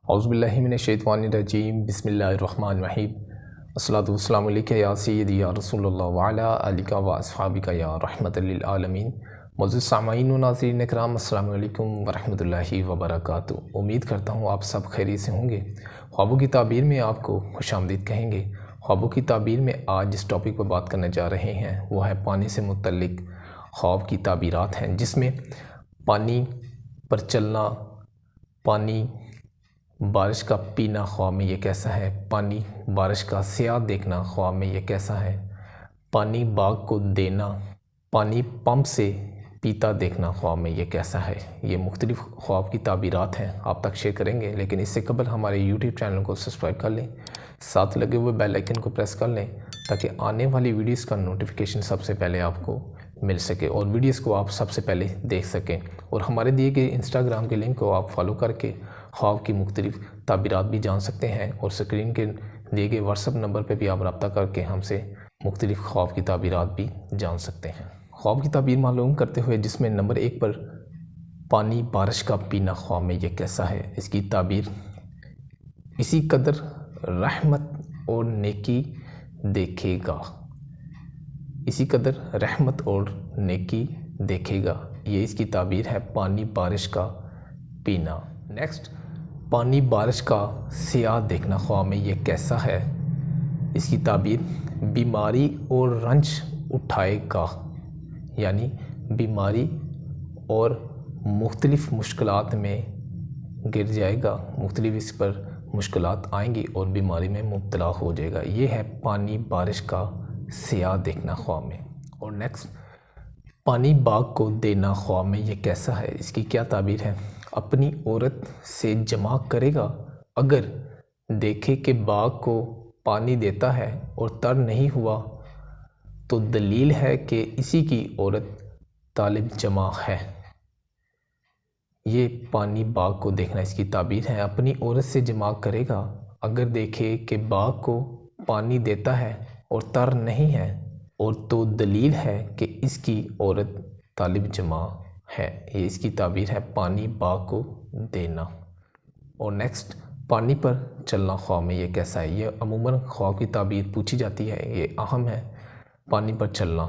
اعوذ باللہ من الشیطان الرجیم بسم اللہ الرحمن الرحیم الصلاۃ والسلام علیکہ یا سیدی یا رسول اللہ وعلی آلہ و اصحابہ یا رحمۃ للعالمین۔ معزز سامعین و ناظرین اکرام، السلام علیکم ورحمۃ اللہ وبرکاتہ۔ امید کرتا ہوں آپ سب خیریت سے ہوں گے۔ خوابوں کی تعبیر میں آپ کو خوش آمدید کہیں گے۔ خوابوں کی تعبیر میں آج جس ٹاپک پر بات کرنے جا رہے ہیں وہ ہے پانی سے متعلق خواب کی تعبیرات ہیں، جس میں پانی پر چلنا، پانی بارش کا پینا خواب میں یہ کیسا ہے، پانی بارش کا سیاہ دیکھنا خواب میں یہ کیسا ہے، پانی باغ کو دینا، پانی پمپ سے پیتا دیکھنا خواب میں یہ کیسا ہے۔ یہ مختلف خواب کی تعبیرات ہیں، آپ تک شیئر کریں گے، لیکن اس سے قبل ہمارے یوٹیوب چینل کو سبسکرائب کر لیں، ساتھ لگے ہوئے بیل آئیکن کو پریس کر لیں تاکہ آنے والی ویڈیوز کا نوٹیفیکیشن سب سے پہلے آپ کو مل سکے اور ویڈیوز کو آپ سب سے پہلے دیکھ سکیں، اور ہمارے دیے گئے انسٹاگرام کے لنک کو آپ فالو کر کے خواب کی مختلف تعبیرات بھی جان سکتے ہیں، اور اسکرین کے دیے گئے واٹس ایپ نمبر پہ بھی آپ رابطہ کر کے ہم سے مختلف خواب کی تعبیرات بھی جان سکتے ہیں۔ خواب کی تعبیر معلوم کرتے ہوئے جس میں نمبر 1 پر پانی بارش کا پینا خواب میں یہ کیسا ہے، اس کی تعبیر: اسی قدر رحمت اور نیکی دیکھے گا، اسی قدر رحمت اور نیکی دیکھے گا، یہ اس کی تعبیر ہے پانی بارش کا پینا۔ نیکسٹ، پانی بارش کا سیاہ دیکھنا خواب میں یہ کیسا ہے، اس کی تعبیر: بیماری اور رنج اٹھائے گا، یعنی بیماری اور مختلف مشکلات میں گر جائے گا، مختلف اس پر مشکلات آئیں گی اور بیماری میں مبتلا ہو جائے گا، یہ ہے پانی بارش کا سیاہ دیکھنا خواب میں۔ اور نیکسٹ، پانی باغ کو دینا خواب میں یہ کیسا ہے، اس کی کیا تعبیر ہے: اپنی عورت سے جمع کرے گا، اگر دیکھے کہ باغ کو پانی دیتا ہے اور تر نہیں ہوا تو دلیل ہے کہ اسی کی عورت طالب جمع ہے۔ یہ پانی باغ کو دیکھنا اس کی تعبیر ہے، اپنی عورت سے جمع کرے گا، اگر دیکھے کہ باغ کو پانی دیتا ہے اور تر نہیں ہے، اور تو دلیل ہے کہ اس کی عورت طالب جمع ہے، یہ اس کی تعبیر ہے پانی باغ کو دینا۔ اور نیکسٹ، پانی پر چلنا خواب میں یہ کیسا ہے، یہ عموماً خواب کی تعبیر پوچھی جاتی ہے، یہ اہم ہے۔ پانی پر چلنا،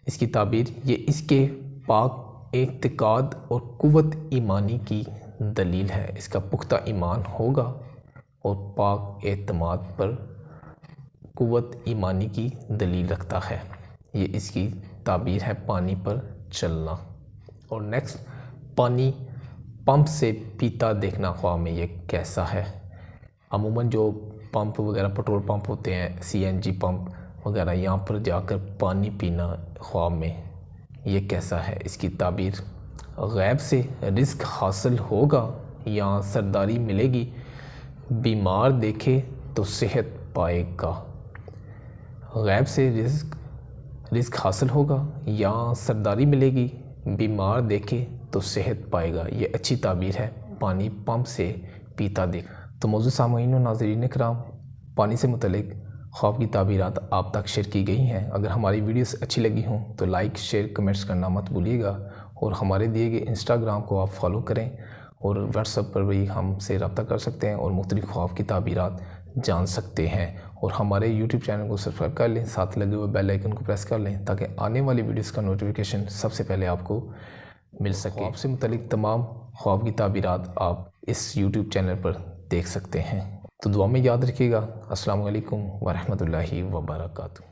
اس کی تعبیر: یہ اس کے پاک اعتقاد اور قوت ایمانی کی دلیل ہے، اس کا پختہ ایمان ہوگا اور پاک اعتماد پر قوت ایمانی کی دلیل رکھتا ہے، یہ اس کی تعبیر ہے پانی پر چلنا۔ اور نیکسٹ، پانی پمپ سے پیتا دیکھنا خواب میں یہ کیسا ہے۔ عموماً جو پمپ وغیرہ، پٹرول پمپ ہوتے ہیں، CNG پمپ وغیرہ، یہاں پر جا کر پانی پینا خواب میں یہ کیسا ہے، اس کی تعبیر: غیب سے رزق حاصل ہوگا یا سرداری ملے گی، بیمار دیکھے تو صحت پائے گا۔ غیب سے رزق حاصل ہوگا یا سرداری ملے گی، بیمار دیکھے تو صحت پائے گا، یہ اچھی تعبیر ہے پانی پمپ سے پیتا دیکھ۔ تو معزز سامعین و ناظرین اکرام، پانی سے متعلق خواب کی تعبیرات آپ تک شیئر کی گئی ہیں۔ اگر ہماری ویڈیوز اچھی لگی ہوں تو لائک، شیئر، کمنٹس کرنا مت بھولیے گا، اور ہمارے دیے گئے انسٹاگرام کو آپ فالو کریں، اور واٹس ایپ پر بھی ہم سے رابطہ کر سکتے ہیں اور مختلف خواب کی تعبیرات جان سکتے ہیں، اور ہمارے یوٹیوب چینل کو سبسکرائب کر لیں، ساتھ لگے ہوئے بیل آئیکن کو پریس کر لیں تاکہ آنے والی ویڈیوز کا نوٹیفیکیشن سب سے پہلے آپ کو مل سکے۔ خواب سے متعلق تمام خواب کی تعبیرات آپ اس یوٹیوب چینل پر دیکھ سکتے ہیں۔ تو دعا میں یاد رکھیے گا۔ السلام علیکم ورحمۃ اللہ وبرکاتہ۔